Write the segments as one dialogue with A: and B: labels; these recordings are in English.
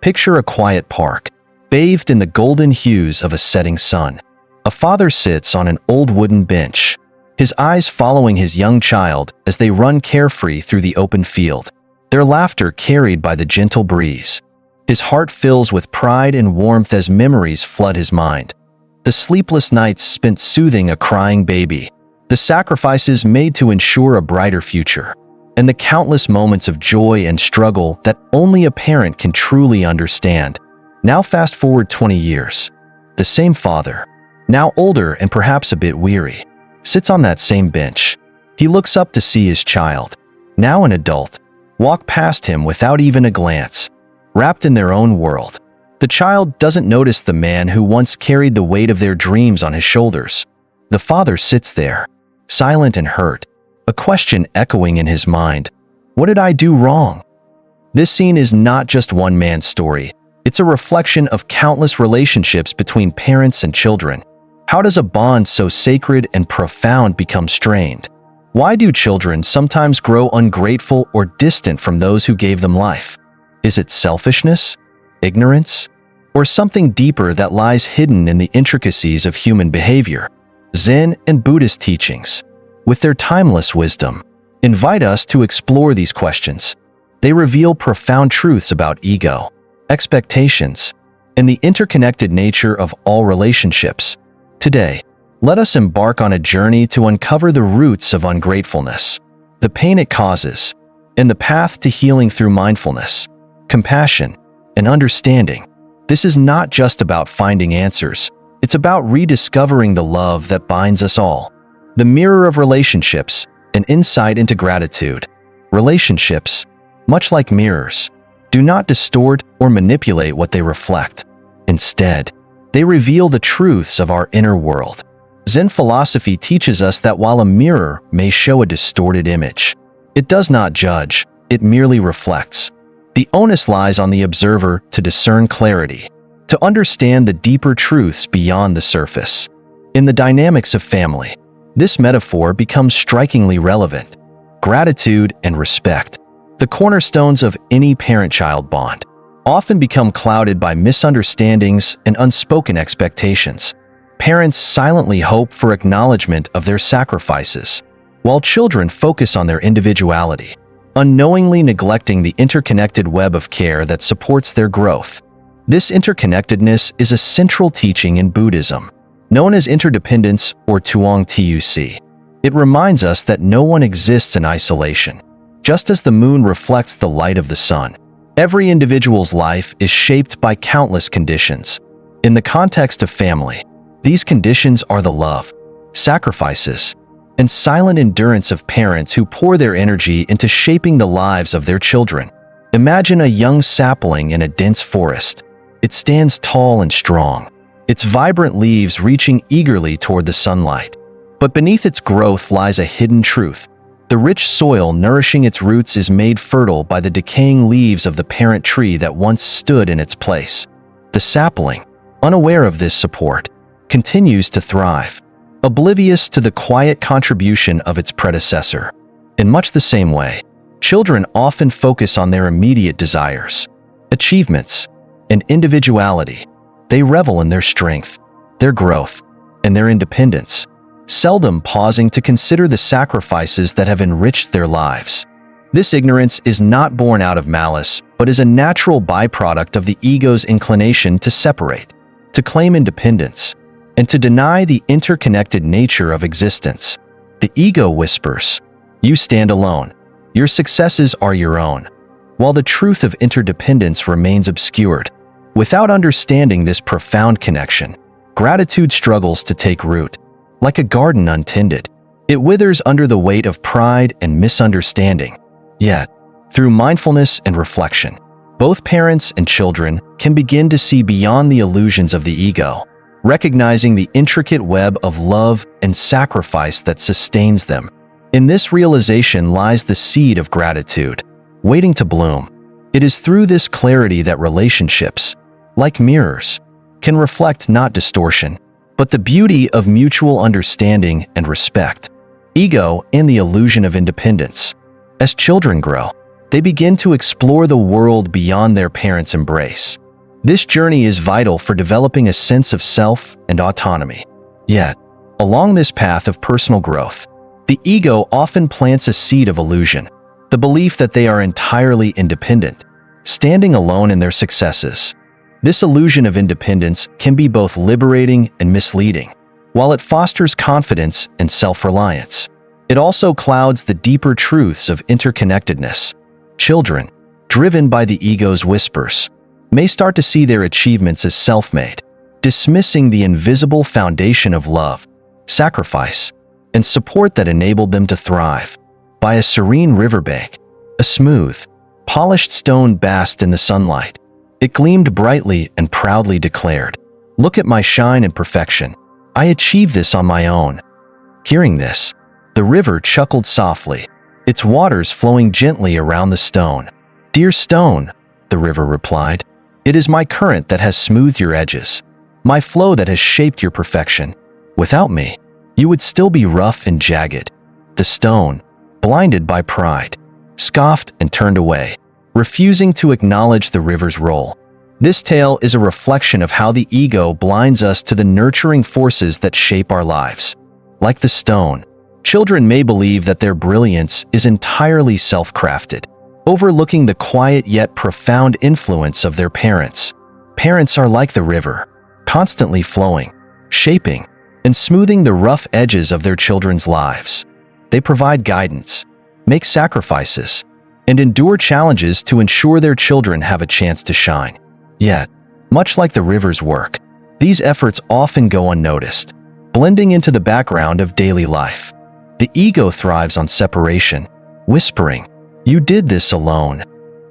A: Picture a quiet park, bathed in the golden hues of a setting sun. A father sits on an old wooden bench, his eyes following his young child as they run carefree through the open field, their laughter carried by the gentle breeze. His heart fills with pride and warmth as memories flood his mind. The sleepless nights spent soothing a crying baby, the sacrifices made to ensure a brighter future, and the countless moments of joy and struggle that only a parent can truly understand. Now fast forward 20 years. The same father, now older and perhaps a bit weary, sits on that same bench. He looks up to see his child, now an adult, walk past him without even a glance, wrapped in their own world. The child doesn't notice the man who once carried the weight of their dreams on his shoulders. The father sits there, silent and hurt, a question echoing in his mind. What did I do wrong? This scene is not just one man's story. It's a reflection of countless relationships between parents and children. How does a bond so sacred and profound become strained? Why do children sometimes grow ungrateful or distant from those who gave them life? Is it selfishness, ignorance, or something deeper that lies hidden in the intricacies of human behavior? Zen and Buddhist teachings, with their timeless wisdom, invite us to explore these questions. They reveal profound truths about ego, expectations, and the interconnected nature of all relationships. Today, let us embark on a journey to uncover the roots of ungratefulness, the pain it causes, and the path to healing through mindfulness, compassion, and understanding. This is not just about finding answers. It's about rediscovering the love that binds us all. The mirror of relationships, an insight into gratitude. Relationships, much like mirrors, do not distort or manipulate what they reflect. Instead, they reveal the truths of our inner world. Zen philosophy teaches us that while a mirror may show a distorted image, it does not judge, it merely reflects. The onus lies on the observer to discern clarity, to understand the deeper truths beyond the surface. In the dynamics of family, this metaphor becomes strikingly relevant. Gratitude and respect, the cornerstones of any parent-child bond, often become clouded by misunderstandings and unspoken expectations. Parents silently hope for acknowledgement of their sacrifices, while children focus on their individuality, unknowingly neglecting the interconnected web of care that supports their growth. This interconnectedness is a central teaching in Buddhism, known as interdependence or Tuong Tuc. It reminds us that no one exists in isolation. Just as the moon reflects the light of the sun, every individual's life is shaped by countless conditions. In the context of family, these conditions are the love, sacrifices, and silent endurance of parents who pour their energy into shaping the lives of their children. Imagine a young sapling in a dense forest. It stands tall and strong, its vibrant leaves reaching eagerly toward the sunlight. But beneath its growth lies a hidden truth. The rich soil nourishing its roots is made fertile by the decaying leaves of the parent tree that once stood in its place. The sapling, unaware of this support, continues to thrive, oblivious to the quiet contribution of its predecessor. In much the same way, children often focus on their immediate desires, achievements, and individuality. They revel in their strength, their growth, and their independence, seldom pausing to consider the sacrifices that have enriched their lives. This ignorance is not born out of malice, but is a natural byproduct of the ego's inclination to separate, to claim independence, and to deny the interconnected nature of existence. The ego whispers, "You stand alone. Your successes are your own," while the truth of interdependence remains obscured. Without understanding this profound connection, gratitude struggles to take root. Like a garden untended, it withers under the weight of pride and misunderstanding. Yet, through mindfulness and reflection, both parents and children can begin to see beyond the illusions of the ego, recognizing the intricate web of love and sacrifice that sustains them. In this realization lies the seed of gratitude, waiting to bloom. It is through this clarity that relationships, like mirrors, can reflect not distortion, but the beauty of mutual understanding and respect. Ego and the illusion of independence. As children grow, they begin to explore the world beyond their parents' embrace. This journey is vital for developing a sense of self and autonomy. Yet, along this path of personal growth, the ego often plants a seed of illusion, the belief that they are entirely independent, standing alone in their successes. This illusion of independence can be both liberating and misleading. While it fosters confidence and self-reliance, it also clouds the deeper truths of interconnectedness. Children, driven by the ego's whispers, may start to see their achievements as self-made, dismissing the invisible foundation of love, sacrifice, and support that enabled them to thrive. By a serene riverbank, a smooth, polished stone basked in the sunlight. It gleamed brightly and proudly declared, "Look at my shine and perfection. I achieved this on my own." Hearing this, the river chuckled softly, its waters flowing gently around the stone. "Dear stone," the river replied, "it is my current that has smoothed your edges, my flow that has shaped your perfection. Without me, you would still be rough and jagged." The stone, blinded by pride, scoffed and turned away, refusing to acknowledge the river's role. This tale is a reflection of how the ego blinds us to the nurturing forces that shape our lives. Like the stone, children may believe that their brilliance is entirely self-crafted, overlooking the quiet yet profound influence of their parents. Parents are like the river, constantly flowing, shaping, and smoothing the rough edges of their children's lives. They provide guidance, make sacrifices, and endure challenges to ensure their children have a chance to shine. Yet, much like the river's work, these efforts often go unnoticed, blending into the background of daily life. The ego thrives on separation, whispering, "You did this alone."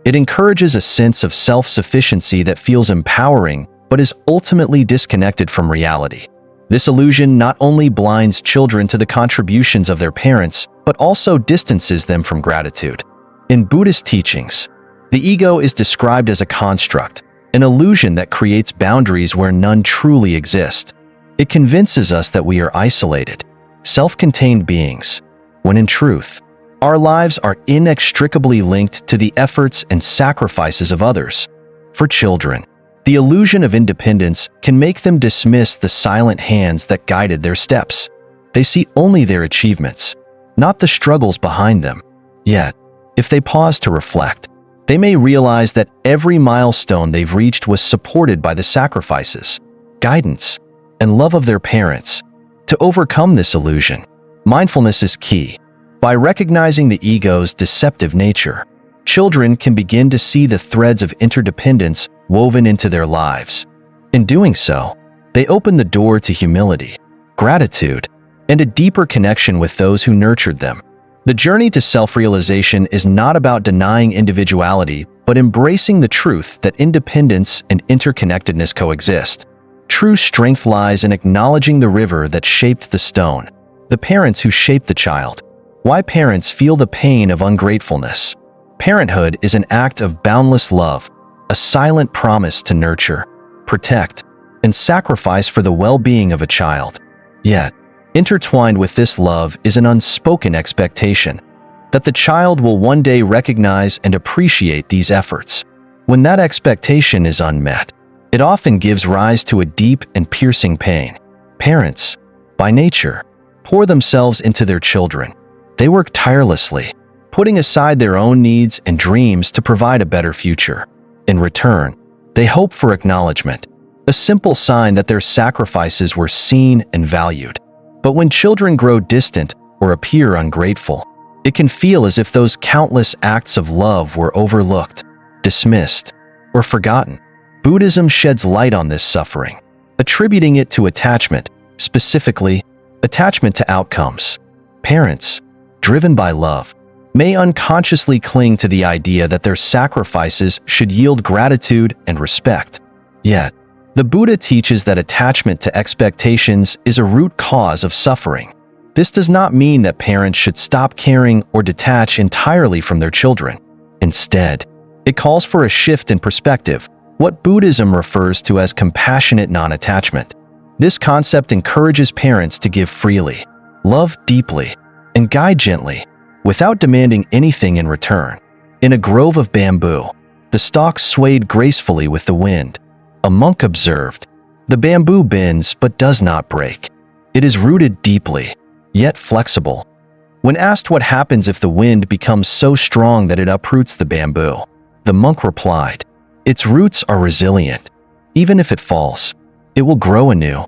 A: It encourages a sense of self-sufficiency that feels empowering but is ultimately disconnected from reality. This illusion not only blinds children to the contributions of their parents, but also distances them from gratitude. In Buddhist teachings, the ego is described as a construct, an illusion that creates boundaries where none truly exist. It convinces us that we are isolated, self-contained beings, when in truth, our lives are inextricably linked to the efforts and sacrifices of others. For children, the illusion of independence can make them dismiss the silent hands that guided their steps. They see only their achievements, not the struggles behind them. Yet, if they pause to reflect, they may realize that every milestone they've reached was supported by the sacrifices, guidance, and love of their parents. To overcome this illusion, mindfulness is key. By recognizing the ego's deceptive nature, children can begin to see the threads of interdependence woven into their lives. In doing so, they open the door to humility, gratitude, and a deeper connection with those who nurtured them. The journey to self-realization is not about denying individuality, but embracing the truth that independence and interconnectedness coexist. True strength lies in acknowledging the river that shaped the stone, the parents who shaped the child. Why parents feel the pain of ungratefulness. Parenthood is an act of boundless love, a silent promise to nurture, protect, and sacrifice for the well-being of a child. Yet, intertwined with this love is an unspoken expectation that the child will one day recognize and appreciate these efforts. When that expectation is unmet, it often gives rise to a deep and piercing pain. Parents, by nature, pour themselves into their children. They work tirelessly, putting aside their own needs and dreams to provide a better future. In return, they hope for acknowledgement, a simple sign that their sacrifices were seen and valued. But when children grow distant or appear ungrateful, it can feel as if those countless acts of love were overlooked, dismissed, or forgotten. Buddhism sheds light on this suffering, attributing it to attachment, specifically, attachment to outcomes. Parents, driven by love, may unconsciously cling to the idea that their sacrifices should yield gratitude and respect. Yet, the Buddha teaches that attachment to expectations is a root cause of suffering. This does not mean that parents should stop caring or detach entirely from their children. Instead, it calls for a shift in perspective, what Buddhism refers to as compassionate non-attachment. This concept encourages parents to give freely, love deeply, and guide gently, without demanding anything in return. In a grove of bamboo, the stalks swayed gracefully with the wind. A monk observed, "The bamboo bends but does not break. It is rooted deeply, yet flexible." When asked what happens if the wind becomes so strong that it uproots the bamboo, the monk replied, "Its roots are resilient. Even if it falls, it will grow anew."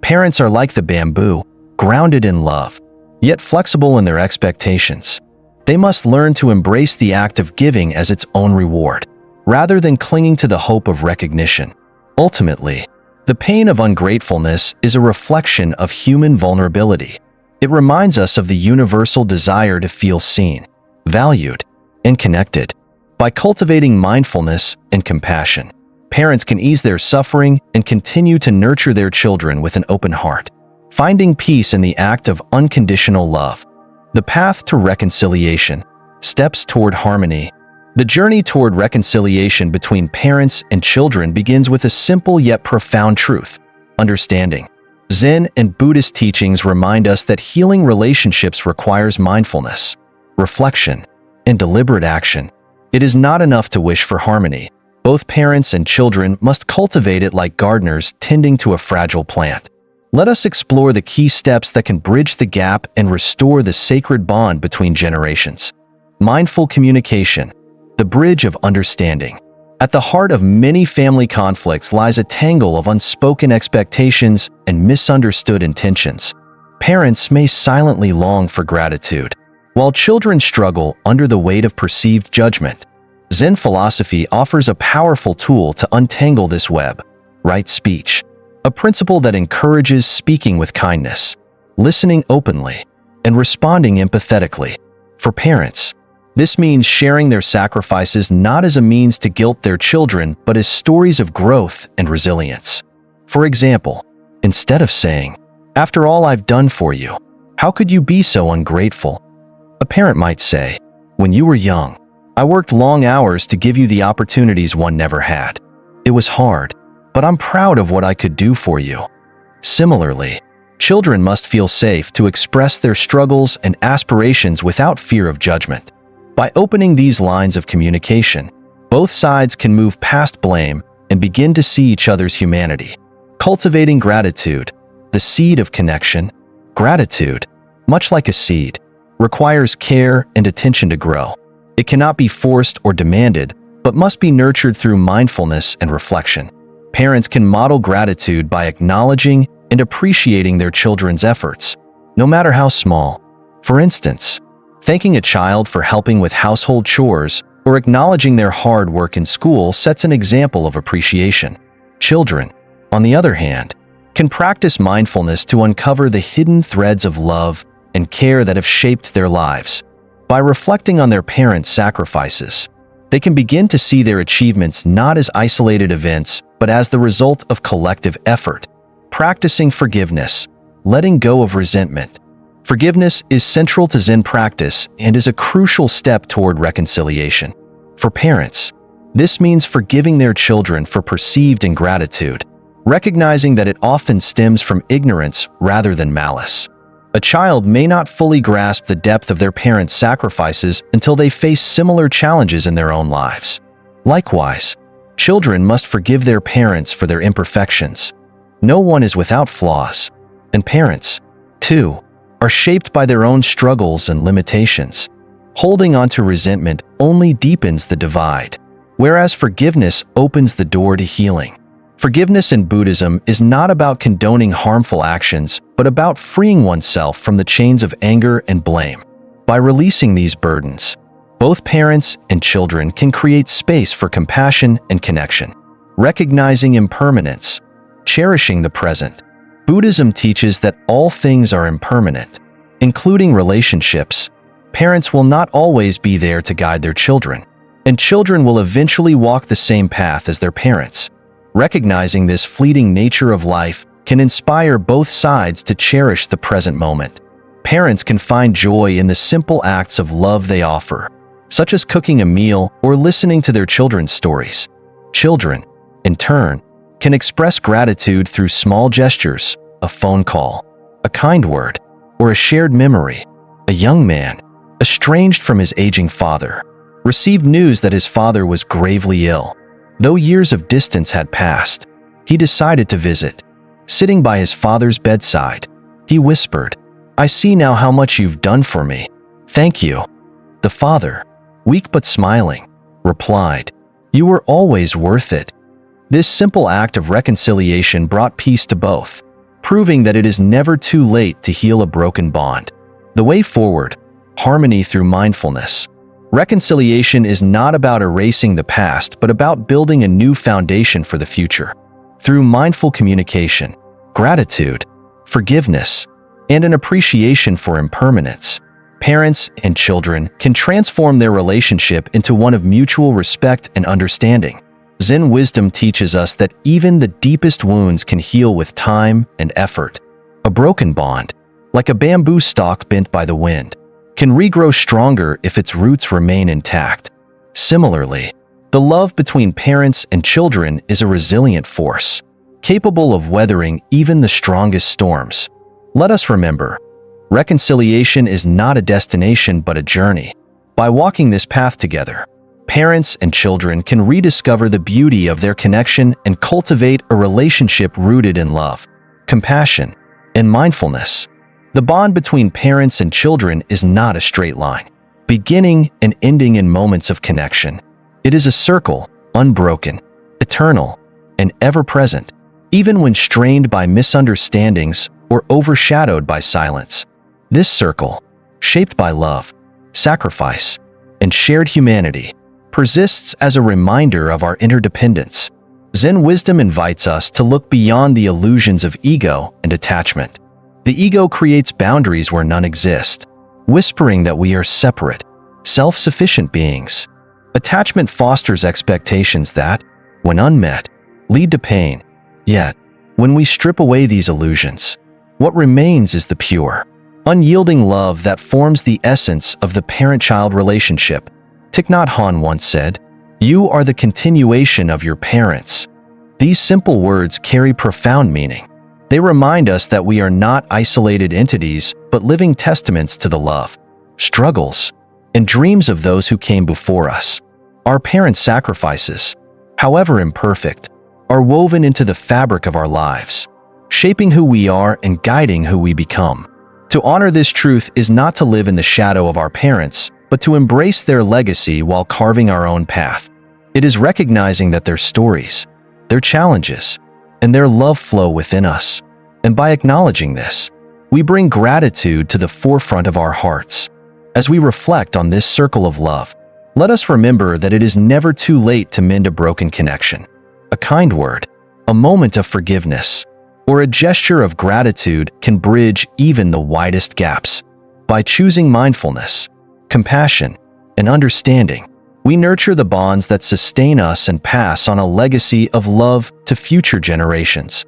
A: Parents are like the bamboo, grounded in love, yet flexible in their expectations. They must learn to embrace the act of giving as its own reward, rather than clinging to the hope of recognition. Ultimately, the pain of ungratefulness is a reflection of human vulnerability. It reminds us of the universal desire to feel seen, valued, and connected. By cultivating mindfulness and compassion, parents can ease their suffering and continue to nurture their children with an open heart, finding peace in the act of unconditional love. The path to reconciliation, steps toward harmony. The journey toward reconciliation between parents and children begins with a simple yet profound truth: understanding. Zen and Buddhist teachings remind us that healing relationships requires mindfulness, reflection, and deliberate action. It is not enough to wish for harmony. Both parents and children must cultivate it like gardeners tending to a fragile plant. Let us explore the key steps that can bridge the gap and restore the sacred bond between generations. Mindful communication, the bridge of understanding. At the heart of many family conflicts lies a tangle of unspoken expectations and misunderstood intentions. Parents may silently long for gratitude, while children struggle under the weight of perceived judgment. Zen philosophy offers a powerful tool to untangle this web: right speech, a principle that encourages speaking with kindness, listening openly, and responding empathetically. For parents, this means sharing their sacrifices not as a means to guilt their children, but as stories of growth and resilience. For example, instead of saying, "After all I've done for you, how could you be so ungrateful?" a parent might say, "When you were young, I worked long hours to give you the opportunities one never had. It was hard, but I'm proud of what I could do for you." Similarly, children must feel safe to express their struggles and aspirations without fear of judgment. By opening these lines of communication, both sides can move past blame and begin to see each other's humanity. Cultivating gratitude, the seed of connection. Gratitude, much like a seed, requires care and attention to grow. It cannot be forced or demanded, but must be nurtured through mindfulness and reflection. Parents can model gratitude by acknowledging and appreciating their children's efforts, no matter how small. For instance, thanking a child for helping with household chores or acknowledging their hard work in school sets an example of appreciation. Children, on the other hand, can practice mindfulness to uncover the hidden threads of love and care that have shaped their lives. By reflecting on their parents' sacrifices, they can begin to see their achievements not as isolated events, but as the result of collective effort. Practicing forgiveness, letting go of resentment. Forgiveness is central to Zen practice and is a crucial step toward reconciliation. For parents, this means forgiving their children for perceived ingratitude, recognizing that it often stems from ignorance rather than malice. A child may not fully grasp the depth of their parents' sacrifices until they face similar challenges in their own lives. Likewise, children must forgive their parents for their imperfections. No one is without flaws, and parents, too, are shaped by their own struggles and limitations. Holding on to resentment only deepens the divide, whereas forgiveness opens the door to healing. Forgiveness in Buddhism is not about condoning harmful actions, but about freeing oneself from the chains of anger and blame. By releasing these burdens, both parents and children can create space for compassion and connection. Recognizing impermanence, cherishing the present. Buddhism teaches that all things are impermanent, including relationships. Parents will not always be there to guide their children, and children will eventually walk the same path as their parents. Recognizing this fleeting nature of life can inspire both sides to cherish the present moment. Parents can find joy in the simple acts of love they offer, such as cooking a meal or listening to their children's stories. Children, in turn, can express gratitude through small gestures, a phone call, a kind word, or a shared memory. A young man, estranged from his aging father, received news that his father was gravely ill. Though years of distance had passed, he decided to visit. Sitting by his father's bedside, he whispered, "I see now how much you've done for me. Thank you." The father, weak but smiling, replied, "You were always worth it." This simple act of reconciliation brought peace to both, proving that it is never too late to heal a broken bond. The way forward: harmony through mindfulness. Reconciliation is not about erasing the past, but about building a new foundation for the future. Through mindful communication, gratitude, forgiveness, and an appreciation for impermanence, parents and children can transform their relationship into one of mutual respect and understanding. Zen wisdom teaches us that even the deepest wounds can heal with time and effort. A broken bond, like a bamboo stalk bent by the wind, can regrow stronger if its roots remain intact. Similarly, the love between parents and children is a resilient force, capable of weathering even the strongest storms. Let us remember, reconciliation is not a destination but a journey. By walking this path together, parents and children can rediscover the beauty of their connection and cultivate a relationship rooted in love, compassion, and mindfulness. The bond between parents and children is not a straight line, beginning and ending in moments of connection. It is a circle, unbroken, eternal, and ever-present, even when strained by misunderstandings or overshadowed by silence. This circle, shaped by love, sacrifice, and shared humanity, persists as a reminder of our interdependence. Zen wisdom invites us to look beyond the illusions of ego and attachment. The ego creates boundaries where none exist, whispering that we are separate, self-sufficient beings. Attachment fosters expectations that, when unmet, lead to pain. Yet, when we strip away these illusions, what remains is the pure, unyielding love that forms the essence of the parent-child relationship. Thich Nhat Hanh once said, "You are the continuation of your parents." These simple words carry profound meaning. They remind us that we are not isolated entities, but living testaments to the love, struggles, and dreams of those who came before us. Our parents' sacrifices, however imperfect, are woven into the fabric of our lives, shaping who we are and guiding who we become. To honor this truth is not to live in the shadow of our parents, but to embrace their legacy while carving our own path. It is recognizing that their stories, their challenges, and their love flow within us. And by acknowledging this, we bring gratitude to the forefront of our hearts. As we reflect on this circle of love, let us remember that it is never too late to mend a broken connection. A kind word, a moment of forgiveness, or a gesture of gratitude can bridge even the widest gaps. By choosing mindfulness, compassion, and understanding, we nurture the bonds that sustain us and pass on a legacy of love to future generations.